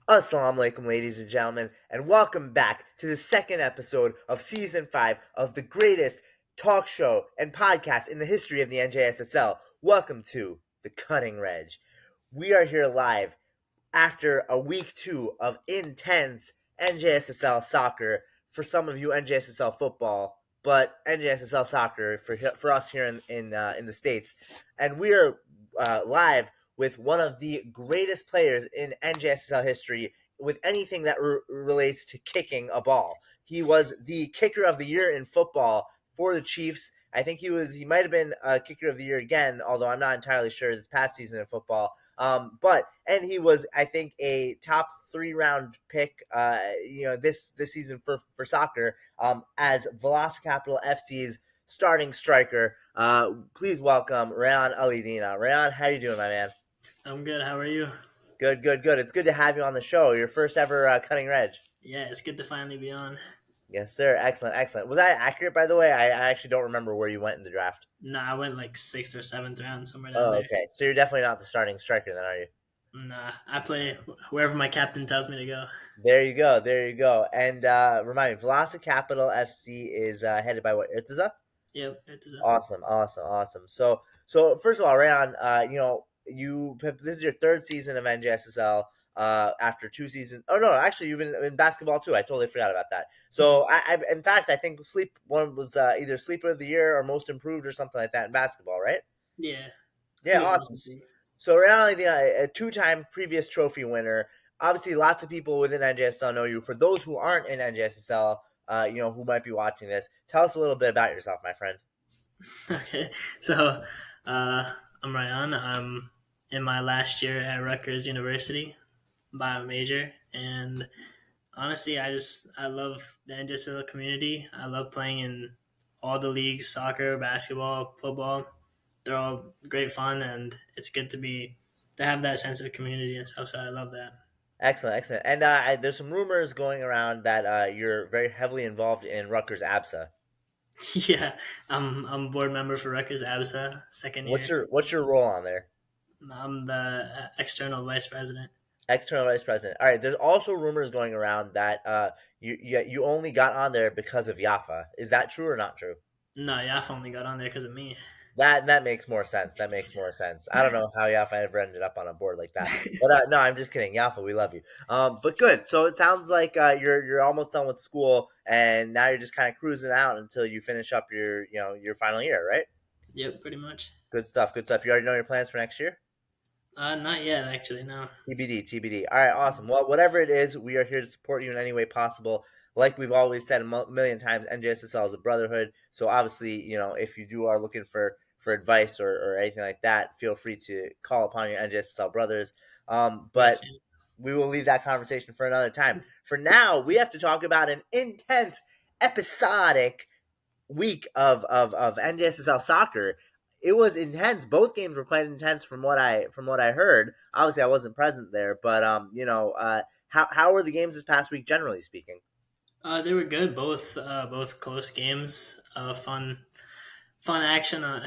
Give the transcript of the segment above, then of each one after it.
Assalamu alaikum, ladies and gentlemen, and welcome back to the second episode of Season 5 of the greatest talk show and podcast in the history of the NJSSL. Welcome to the Cutting Redge. We are here live after a week 2 of intense NJSSL soccer. For some of you, NJSSL football, but NJSSL soccer for us here in the States. And we are live with one of the greatest players in NJSSL history with anything that relates to kicking a ball. He was the kicker of the year in football for the Chiefs. I think he might have been kicker of the year again, although I'm not entirely sure this past season in football. And he was, I think, a top 3 round pick, this season for soccer, as Veloce Capital FC's starting striker. Please welcome Rayyan Alidina. Rayyan, how you doing, my man? I'm good. How are you? Good, good, good. It's good to have you on the show. Your first ever Cutting Redge. Yeah, it's good to finally be on. Yes, sir. Excellent, excellent. Was that accurate, by the way? I actually don't remember where you went in the draft. Nah, I went like sixth or seventh round, somewhere down Oh, there. okay. So you're definitely not the starting striker, then, are you? Nah, I play wherever my captain tells me to go. There you go. There you go. And remind me, Veloce Capital FC is headed by what? Irtiza? Yep, it's a, Awesome, awesome, awesome. So first of all, Rayon, this is your third season of NJSSL. After 2 seasons. Oh no, actually, you've been in basketball too. I totally forgot about that. So in fact, I think sleep one was either sleeper of the year or most improved or something like that in basketball, right? yeah. He Yeah, was awesome. awesome. So reality, a 2 time previous trophy winner. Obviously, lots of people within NJSL know you. For those who aren't in NJSSL, who might be watching this, tell us a little bit about yourself, my friend. Okay, so I'm Ryan. I'm in my last year at Rutgers University, bio major, and honestly, I love the NJSL community. I love playing in all the leagues: soccer, basketball, football. They're all great fun, and it's good to have that sense of community and stuff. So I love that. Excellent, excellent. And there's some rumors going around that you're very heavily involved in Rutgers ABSA. Yeah, I'm board member for Rutgers ABSA, second What's year. your role on there? I'm the external vice president. External vice president. All right. There's also rumors going around that you only got on there because of Yafa. Is that true or not true? No, Yaf only got on there because of me. That makes more sense. That makes more sense. I don't know how Yafa ever ended up on a board like that, but no, I'm just kidding. Yafa, we love you. But good. So it sounds like you're almost done with school, and now you're just kind of cruising out until you finish up your final year, right? Yep, pretty much. Good stuff. Good stuff. You already know your plans for next year. Not yet, actually. No. TBD, TBD. All right, awesome. Well, whatever it is, we are here to support you in any way possible. Like we've always said a million times, NJSSL is a brotherhood. So obviously, if you are looking for advice or anything like that, feel free to call upon your NJSSL brothers. But Yes. we will leave that conversation for another time. For now, we have to talk about an intense, episodic week of NJSSL soccer. It was intense. Both games were quite intense from what I heard. Obviously, I wasn't present there, but how were the games this past week, generally speaking? They were good. Both close games. Fun action on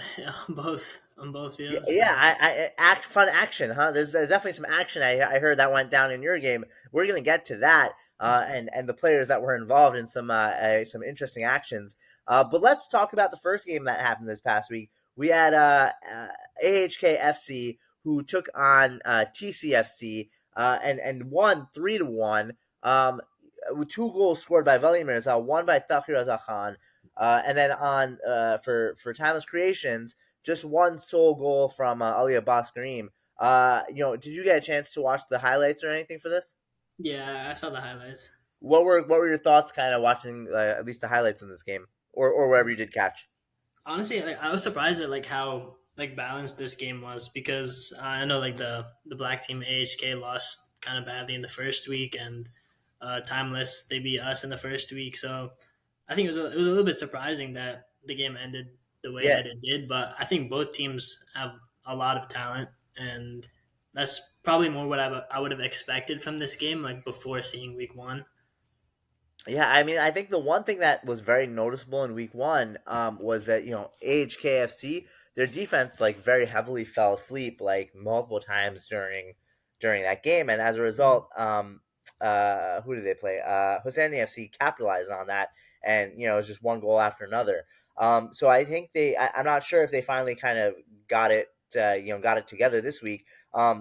both Yeah, fields. yeah, fun action, huh? There's definitely some action. I heard that went down in your game. We're gonna get to that, and the players that were involved in some interesting actions. But let's talk about the first game that happened this past week. We had AHK FC who took on TCFC and won 3-1. With 2 goals scored by Velimir, one by Takir Khan, and then on for Timeless Creations just one sole goal from Ali Abbas Kareem. Did you get a chance to watch the highlights or anything for this? Yeah, I saw the highlights. What were your thoughts, kind of watching at least the highlights in this game, or wherever you did catch? Honestly, like I was surprised at like how like balanced this game was because I know like the black team AHK lost kind of badly in the first week and Timeless they beat us in the first week. So I think it was a little bit surprising that the game ended the way Yeah, that it did. But I think both teams have a lot of talent, and that's probably more what I would have expected from this game, like before seeing week one. yeah. I mean, I think the one thing that was very noticeable in week one was that AHKFC, their defense like very heavily fell asleep like multiple times during that game, and as a result, who did they play? Hussaini FC capitalized on that, and it was just one goal after another. So I think I'm not sure if they finally kind of got it, got it together this week.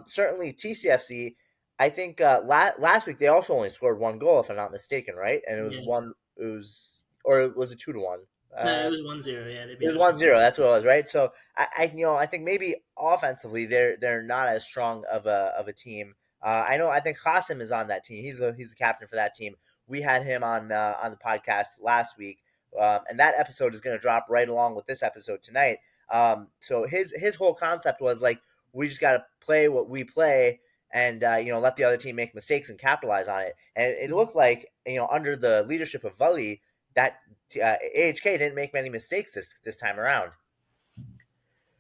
Certainly TCFC. I think last week they also only scored one goal, if I'm not mistaken, right? And it was Yeah. one. It was, or was it 2-1? No, it was 1-0. Yeah, they It beat was us 1-0. 1-0. That's what it was, right? So I think maybe offensively they're not as strong of a team. I think Qasim is on that team. He's the captain for that team. We had him on the podcast last week, and that episode is going to drop right along with this episode tonight. So his whole concept was like, we just got to play what we play, and let the other team make mistakes and capitalize on it. And it looked like, under the leadership of Vully, that AHK didn't make many mistakes this time around.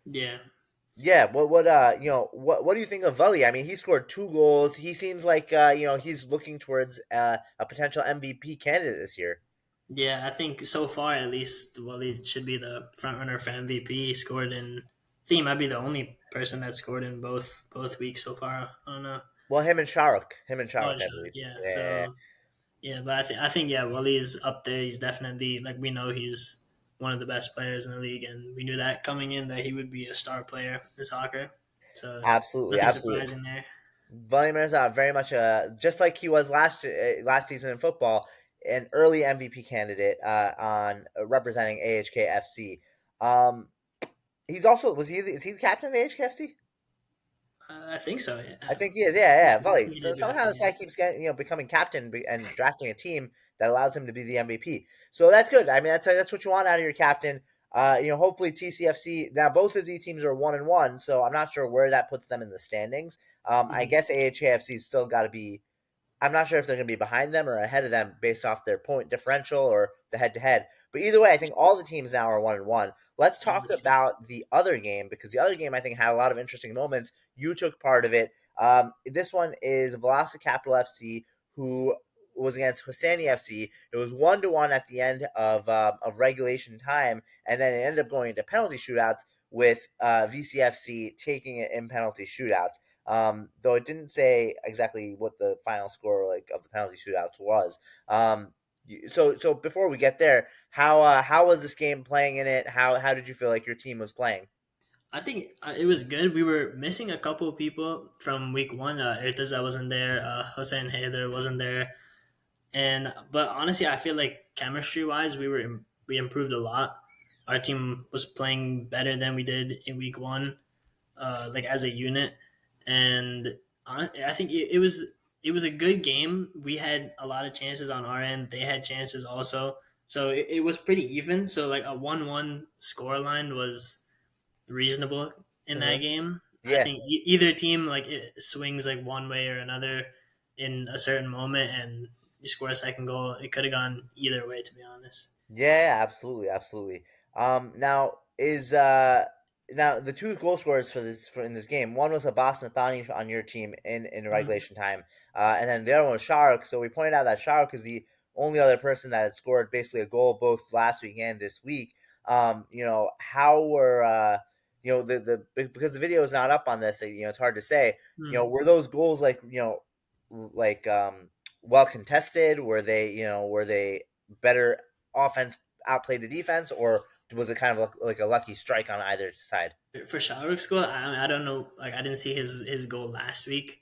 Yeah. Yeah, what do you think of Vully? I mean, he scored 2 goals. He seems like he's looking towards a potential MVP candidate this year. Yeah, I think so far at least, Wally should be the front runner for MVP. He scored in. I think he might be the only person that scored in both weeks so far. I don't know. Well, him and Oh, Shark, I Shark, believe. yeah. Yeah, So yeah, but I think yeah, Wally's up there. He's definitely like we know he's one of the best players in the league, and we knew that coming in that he would be a star player in soccer. So absolutely, nothing absolutely. surprising there. Vully Mirza very much just like he was last season in football, an early MVP candidate on representing AHK FC. Um, he's also is he the captain of AHK FC? I think so. I Yeah, think he is. Yeah, yeah, Volley. he So did somehow draft him. this Yeah. guy keeps getting, becoming captain and drafting a team that allows him to be the MVP. So that's good. I mean, that's what you want out of your captain. Hopefully TCFC. Now both of these teams are 1-1, so I'm not sure where that puts them in the standings. I Mhm. guess AHAFC's still got to be. I'm not sure if they're going to be behind them or ahead of them based off their point differential or the head to head. But either way, I think all the teams now are 1-1. Let's talk about the other game, because the other game I think had a lot of interesting moments. You took part of it. This one is Veloce Capital FC, who was against Hussaini FC. It was 1-1 at the end of regulation time, and then it ended up going into penalty shootouts with VCFC taking it in penalty shootouts. Though it didn't say exactly what the final score like of the penalty shootouts was. So before we get there, how was this game playing in it? How did you feel like your team was playing? I think it was good. We were missing a couple of people from week one. Ertaza wasn't there. Hossein Haider wasn't there. And but honestly, I feel like chemistry wise, we improved a lot. Our team was playing better than we did in week one, like as a unit. And I think it was a good game. We had a lot of chances on our end. They had chances also. So it was pretty even. So like a 1-1 score line was reasonable in that Mm-hmm. game. I Yeah, think either team like it swings like one way or another in a certain moment, and you score a second goal. It could have gone either way, to be honest. yeah, absolutely, absolutely. Now is now the two goal scorers for in this game. One was Abbas Nathani on your team in Mhm. regulation time, and then the other one was Shark. So we pointed out that Shark is the only other person that had scored basically a goal both last week and this week. How were because the video is not up on this, it's hard to say. Mhm. Were those goals like like well contested? Were they better offense outplayed the defense, or was it kind of like a lucky strike on either side? For Shahruk's goal, I don't know. Like I didn't see his goal last week.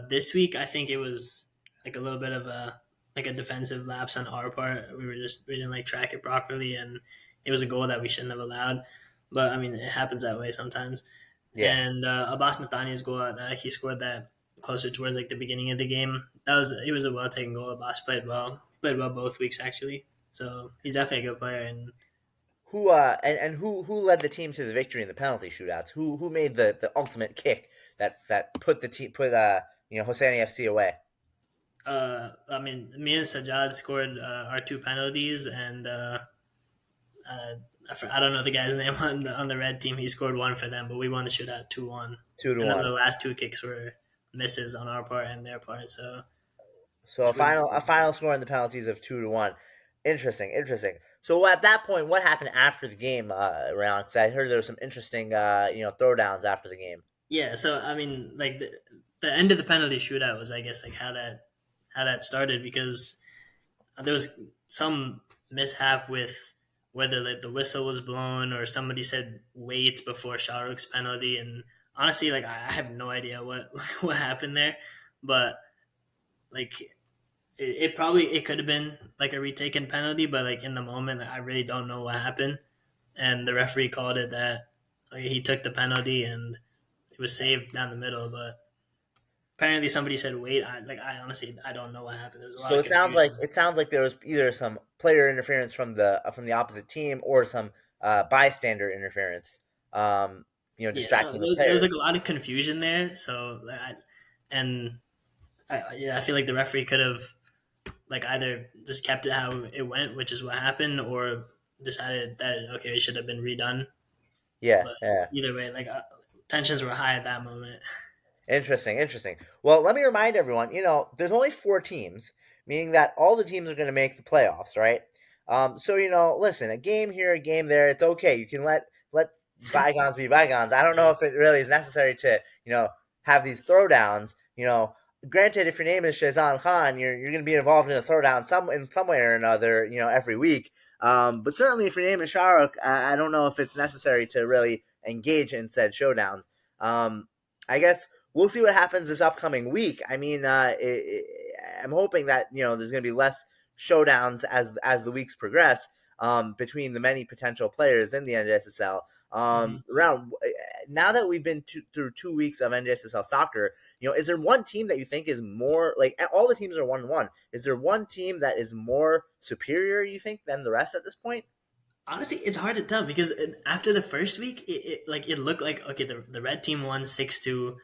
This week, I think it was like a little bit of a defensive lapse on our part. We didn't like track it properly, and it was a goal that we shouldn't have allowed. But I mean, it happens that way sometimes. Yeah, And Abbas Nathani's goal, he scored that closer towards like the beginning of the game. It was a well taken goal. Abbas played well both weeks actually. So he's definitely a good player, and who led the team to the victory in the penalty shootouts? Who made the ultimate kick that put the team put Hosseini FC away? I mean, me and Sajad scored our two penalties, and I don't know the guy's name on the red team. He scored one for them, but we won the shootout 2-1. Two to And then the one. last two kicks were misses on our part and their part. So So it's pretty much a final score in the penalties of 2-1. Interesting, interesting. So at that point, what happened after the game, round? Because I heard there was some interesting, throwdowns after the game. yeah. So I mean, like the end of the penalty shootout was, I guess, like how that started because there was some mishap with whether like the whistle was blown or somebody said wait before Shahruk's penalty, and honestly, like I have no idea what what happened there, but like it could have been like a retaken penalty, but like in the moment, I really don't know what happened, and the referee called it that he took the penalty and it was saved down the middle, but apparently somebody said wait. I honestly I don't know what happened. There was a lot So of confusion. it sounds like there was either some player interference from the opposite team or some bystander interference. Yeah, so distracting the there was like players. a lot of confusion there. And yeah, I feel like the referee could have like either just kept it how it went, which is what happened, or decided that okay, it should have been redone. Yeah, But yeah. either way, like tensions were high at that moment. Interesting, interesting. Well, let me remind everyone, there's only 4 teams, meaning that all the teams are going to make the playoffs, right? So listen, a game here, a game there, it's okay. You can let bygones be bygones. I don't know Yeah. if it really is necessary to have these throwdowns. Granted, if your name is Shazan Khan, you're going to be involved in a throwdown in some way or another, every week. But certainly, if your name is Shahrukh, I don't know if it's necessary to really engage in said showdowns. I guess we'll see what happens this upcoming week. I mean, I'm hoping that there's going to be less showdowns as the weeks progress between the many potential players in the NJSSL. Hmm. Around now that we've been through 2 weeks of NJSSL soccer, is there one team that you think is more like all the teams are 1-1? Is there one team that is more superior, you think, than the rest at this point? Honestly, it's hard to tell because after the first week, it looked like okay, the red team won 6-2.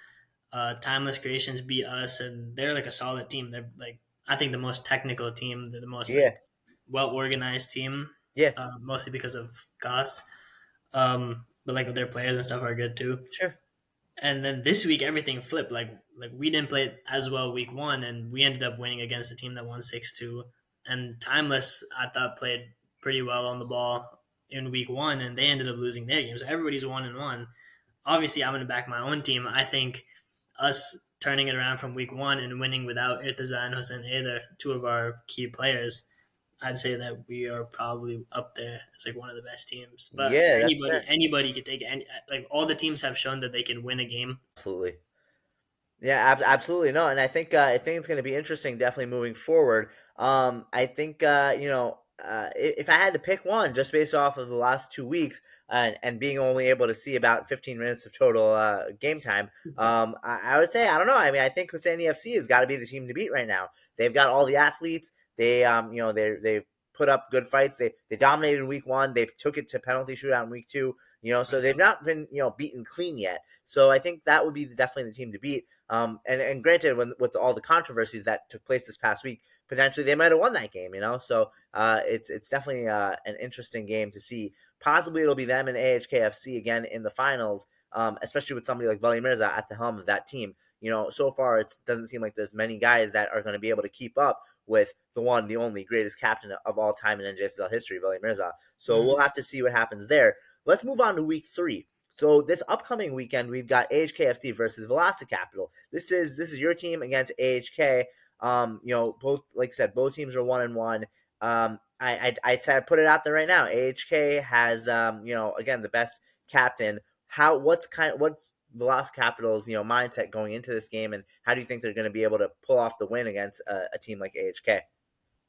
Timeless Creations beat us, and they're like a solid team. They're like I think the most technical team. They're the most Yeah, like well organized team, yeah, mostly because of Goss. But like their players and stuff are good too. sure. And then this week everything flipped. Like we didn't play as well week one, and we ended up winning against a team that won 6-2. And Timeless I thought played pretty well on the ball in week one, and they ended up losing their game. So everybody's 1-1. Obviously, I'm going to back my own team. I think us turning it around from week one and winning without Irtaza and Hussaini, they're two of our key players. I'd say that we are probably up there as like one of the best teams. But Yeah, that's anybody fair. anybody could take it. Like all the teams have shown that they can win a game. Absolutely. Yeah, absolutely no, and I think it's going to be interesting, definitely moving forward. I think if I had to pick one, just based off of the last 2 weeks and being only able to see about 15 minutes of total game time, I would say I don't know. I mean, I think Hussaini FC has got to be the team to beat right now. They've got all the athletes. They put up good fights. They dominated in week one. They took it to penalty shootout in week two. So Right. they've not been beaten clean yet. So I think that would be definitely the team to beat. And granted, with all the controversies that took place this past week, potentially they might have won that game. So it's definitely an interesting game to see. Possibly it'll be them and AHKFC again in the finals, especially with somebody like Vali Mirza at the helm of that team. So far it doesn't seem like there's many guys that are going to be able to keep up with the one, the only greatest captain of all time in NJSL history, Vali Mirza. So we'll Mhm. have to see what happens there. Let's move on to week 3. So this upcoming weekend, we've got AHKFC versus Veloce Capital. This is your team against AHK. Both, like I said, both teams are 1-1. I said, I put it out there right now. AHK has again, the best captain. What's Veloce Capital's mindset going into this game, and how do you think they're going to be able to pull off the win against a team like AHK?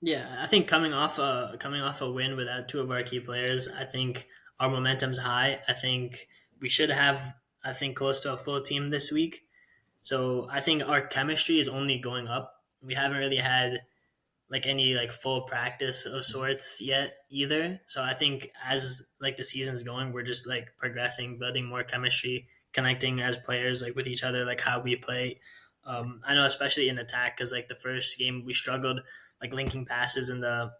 Yeah, I think coming off a win without two of our key players, I think our momentum's high. I think we should have I think close to a full team this week. So I think our chemistry is only going up. We haven't really had like any like full practice of sorts yet either. So I think as like the season's going, we're just like progressing, building more chemistry, connecting as players like with each other, like how we play. I know especially in attack because like the first game we struggled like linking passes in the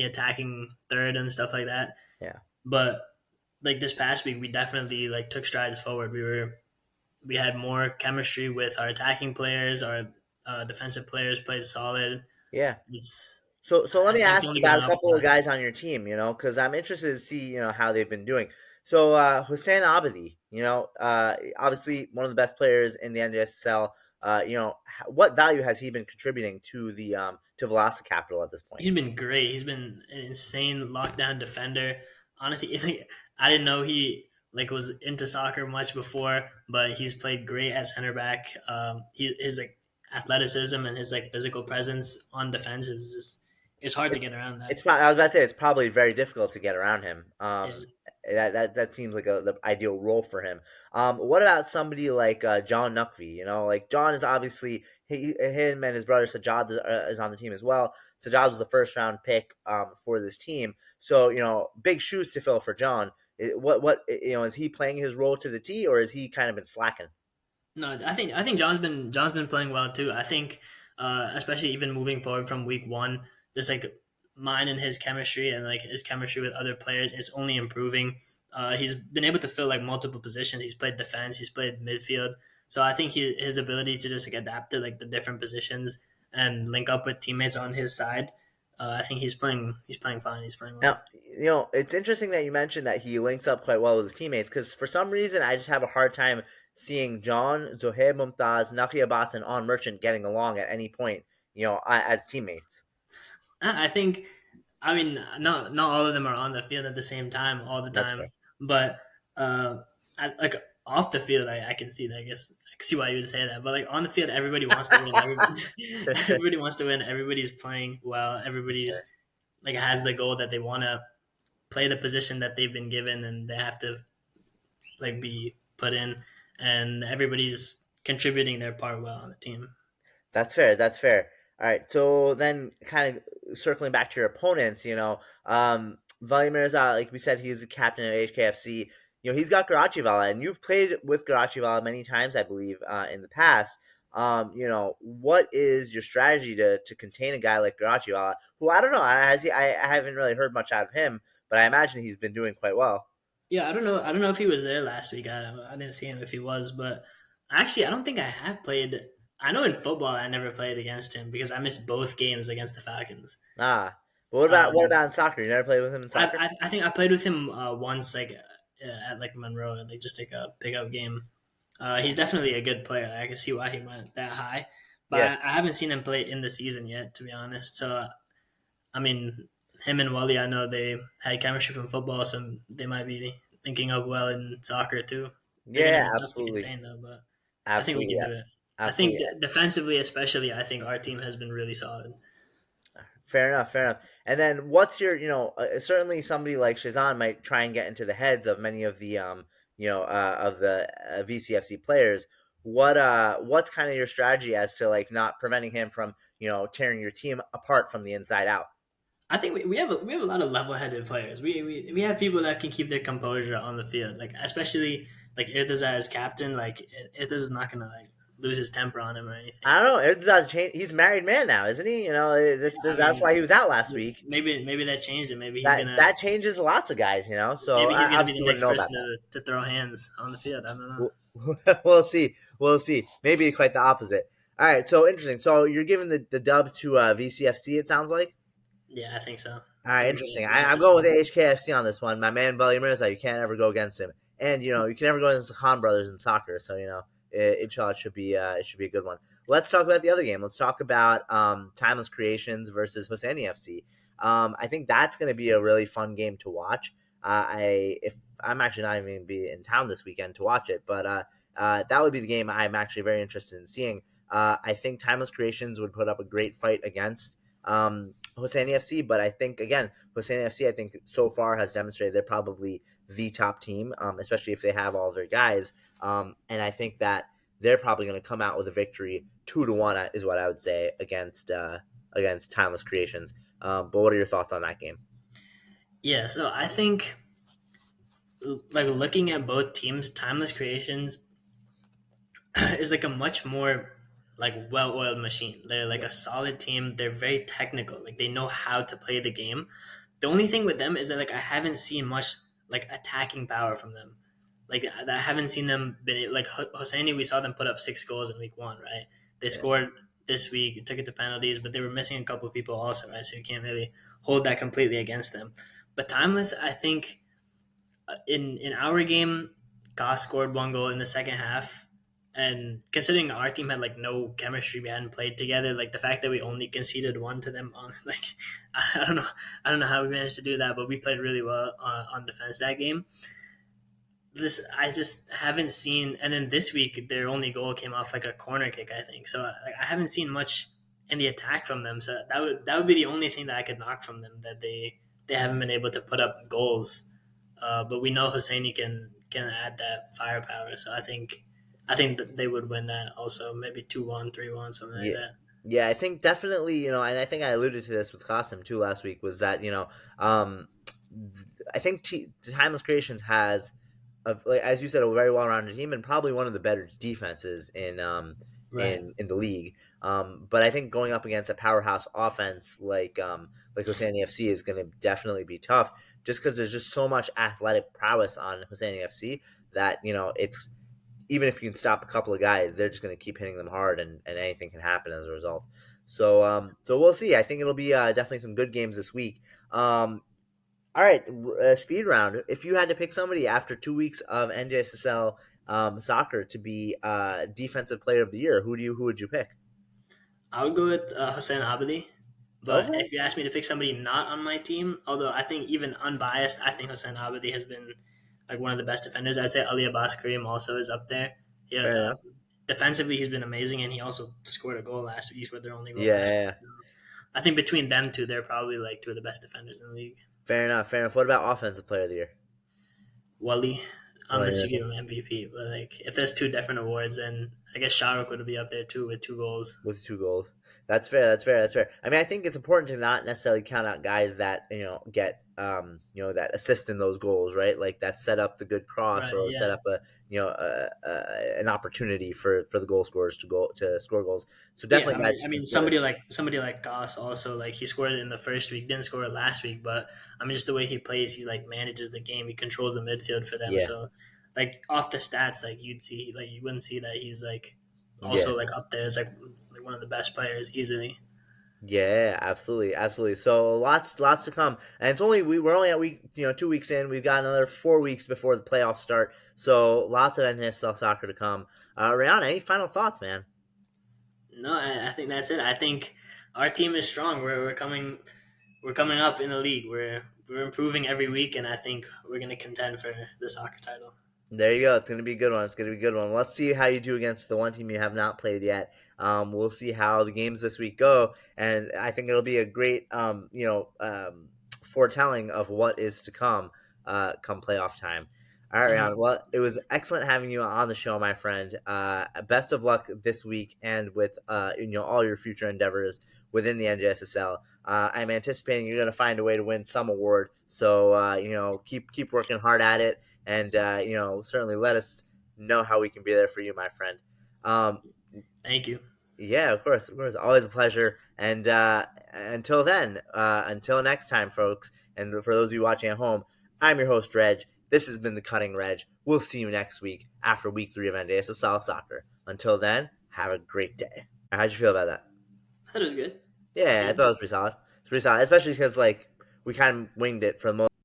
attacking third and stuff like that. Yeah. But like this past week, we definitely like took strides forward. We had more chemistry with our attacking players. Our defensive players played solid. Yeah. It's So let I me think it's ask only about going a up couple for of us. guys on your team, because I'm interested to see, how they've been doing. So Hussein Abadi, obviously one of the best players in the NJSL. what value has he been contributing to the to Veloce Capital at this point? He's been great. He's been an insane lockdown defender. Honestly, like, I didn't know he like was into soccer much before, but he's played great at center back. His like athleticism and his like physical presence on defense is just it's hard to get around that. I was about to say it's probably very difficult to get around him. Yeah. That seems like the ideal role for him. What about somebody like John Nuckvy? Like John is obviously him and his brother Sajad is on the team as well. Sajad was the first round pick for this team, so big shoes to fill for John. What is he playing his role to the T, or is he kind of been slacking? No, I think John's been playing well too. I think, especially even moving forward from week one, just like mine and his chemistry and like his chemistry with other players, it's only improving. He's been able to fill like multiple positions. He's played defense, he's played midfield. So I think his ability to just like adapt to like the different positions and link up with teammates on his side. I think he's playing fine. He's playing well. Now, it's interesting that you mentioned that he links up quite well with his teammates because for some reason I just have a hard time seeing John, Zohaib Mumtaz, Naki Abbas, and On Merchant getting along at any point, as teammates. I think, I mean, not all of them are on the field at the same time all the That's time, but like off the field, I can see that. I guess I can see why you would say that. But like on the field, everybody wants to win. fair. Everybody wants to win. Everybody's playing well. Everybody's like has the goal that they want to play the position that they've been given, and they have to like be put in, and everybody's contributing their part well on the team. That's fair. That's fair. All right. So then, kind of circling back to your opponents, Vladimir Mirza, like we said, he's the captain of HKFC. He's got Garachivala, and you've played with Garachivala many times, I believe, in the past. What is your strategy to contain a guy like Garachivala, who I don't know, I haven't really heard much out of him, but I imagine he's been doing quite well. Yeah, I don't know. I don't know if he was there last week. I didn't see him if he was, but actually, I don't think I have played. I know in football I never played against him because I missed both games against the Falcons. Ah, but what about in soccer? You never played with him in I, soccer? I think I played with him once, like at like Monroe, like just like a pickup game. He's definitely a good player. I can see why he went that high, but Yeah. I haven't seen him play in the season yet, to be honest. So I mean, him and Wally, I know they had chemistry from football, so they might be linking up well in soccer too. They're going to Yeah, be tough to absolutely. contain, though, but I think we Absolutely. can Yeah. do it. I think Absolutely. defensively, especially, I think our team has been really solid. Fair enough, fair enough. And then what's your, certainly somebody like Shazan might try and get into the heads of many of the, of the VCFC players. What's kind of your strategy as to like not preventing him from, tearing your team apart from the inside out? I think we have a lot of level headed players. We have people that can keep their composure on the field, like especially like Irtaza as captain. Like Irtaza is not gonna like lose his temper on him or anything. I don't know. It does change. He's a married man now, isn't he? I That's mean, why he was out last week. maybe that changed it. That changes lots of guys, So Maybe he's I gonna be obviously the wouldn't next know about person to throw hands on the field. I don't know. that. We'll see. We'll see. Maybe quite the opposite. All right. So interesting. So you're giving the dub to VCFC. It sounds like. Yeah, I think so. All I right, think we're interesting. gonna I'm just going with HKFC on this one. My man Belly Mirza, you can't ever go against him, and you can never go against the Khan brothers in soccer. So it should be a good one. Let's talk about the other game. Let's talk about Timeless Creations versus Hussaini FC. I think that's going to be a really fun game to watch. If I'm actually not even going to be in town this weekend to watch it, but that would be the game I'm actually very interested in seeing. I think Timeless Creations would put up a great fight against Hussaini FC, but I think again, Hussaini FC, I think so far has demonstrated they're probably the top team, especially if they have all their guys. And I think that they're probably going to come out with a victory 2-1 is what I would say against Timeless Creations. But what are your thoughts on that game? Yeah, so I think like looking at both teams, Timeless Creations is like a much more like well-oiled machine. They're like a solid team. They're very technical. Like they know how to play the game. The only thing with them is that like I haven't seen much like attacking power from them. Like I haven't seen them been like Hosseini. We saw them put up 6 goals in week one, right? They scored this week. It took it to penalties, but they were missing a couple of people also, right? So you can't really hold that completely against them. But Timeless, I think in our game, Goss scored 1 goal in the second half. And considering our team had like no chemistry, we hadn't played together. Like the fact that we only conceded one to them on like I don't know, I don't know how we managed to do that, but we played really well on defense that game. This I just haven't seen. And then this week, their only goal came off like a corner kick, I think. So like, I haven't seen much in the attack from them. So that would be the only thing that I could knock from them, that they haven't been able to put up goals. But we know Hussaini can add that firepower. So I think that they would win that also, maybe 2-1, 3-1, something like Yeah. that. Yeah, I think definitely, and I think I alluded to this with Qasim too last week, was that, I think Timeless Creations has, like, as you said, a very well-rounded team and probably one of the better defenses Right. in the league. But I think going up against a powerhouse offense like Hussaini FC is going to definitely be tough, just because there's just so much athletic prowess on Hussaini FC that it's, even if you can stop a couple of guys, they're just going to keep hitting them hard, and anything can happen as a result. So we'll see. I think it'll be definitely some good games this week. All right, speed round. If you had to pick somebody after 2 weeks of NJSSL soccer to be defensive player of the year, who would you pick? I would go with Hussein Abadi. But Okay, if you ask me to pick somebody not on my team, although I think even unbiased, I think Hussein Abadi has been like one of the best defenders. I'd say Ali Abbas Kareem also is up there. Yeah, fair enough. defensively he's been amazing, and he also scored a goal last week. He scored their only goal Yeah, last yeah, week. yeah. So I think between them two, they're probably like two of the best defenders in the league. Fair enough. Fair enough. What about offensive player of the year? Wally, Oh, unless yeah, you give him MVP, but like if there's two different awards, then I guess Shahrukh would be up there too with 2 goals. with 2 goals. That's fair. That's fair. That's fair. I mean, I think it's important to not necessarily count out guys that get that assist in those goals, right? Like that set up the good cross Right? or set Yeah. up an opportunity for the goal scorers to score goals. So Yeah, definitely I mean, guys I to mean, consider. somebody like Goss also, like he scored it in the first week, didn't score it last week, but I mean, just the way he plays, he like manages the game, he controls the midfield for them. Yeah, So, like off the stats, like you wouldn't see that he's like yeah, also like up there as like one of the best players easily. yeah. Absolutely, absolutely. So lots to come, and we're only at 2 weeks in. We've got another 4 weeks before the playoffs start. So lots of NSL soccer to come. Rihanna, any final thoughts, man? No, I think that's it. I think our team is strong. We're coming up in the league. We're improving every week, and I think we're gonna contend for the soccer title. There you go. It's going to be a good one. It's going to be a good one. Let's see how you do against the one team you have not played yet. We'll see how the games this week go, and I think it'll be a great, foretelling of what is to come, come playoff time. All right, Ryan. Hmm. Well, it was excellent having you on the show, my friend. Best of luck this week and with all your future endeavors within the NJSSL. I'm anticipating you're going to find a way to win some award. So keep working hard at it, and certainly let us know how we can be there for you, my friend. Um, Thank you. yeah, of course, always a pleasure. And until then, until next time, folks, and for those of you watching at home, I'm your host, Reg. This has been the Cutting Redge. We'll see you next week after week 3 of NJSSL Soccer. Until then, have a great day. How'd you feel about that? I thought it was good. It's Yeah, I good. thought it was pretty solid. It's pretty solid, especially because we kind of winged it for the most.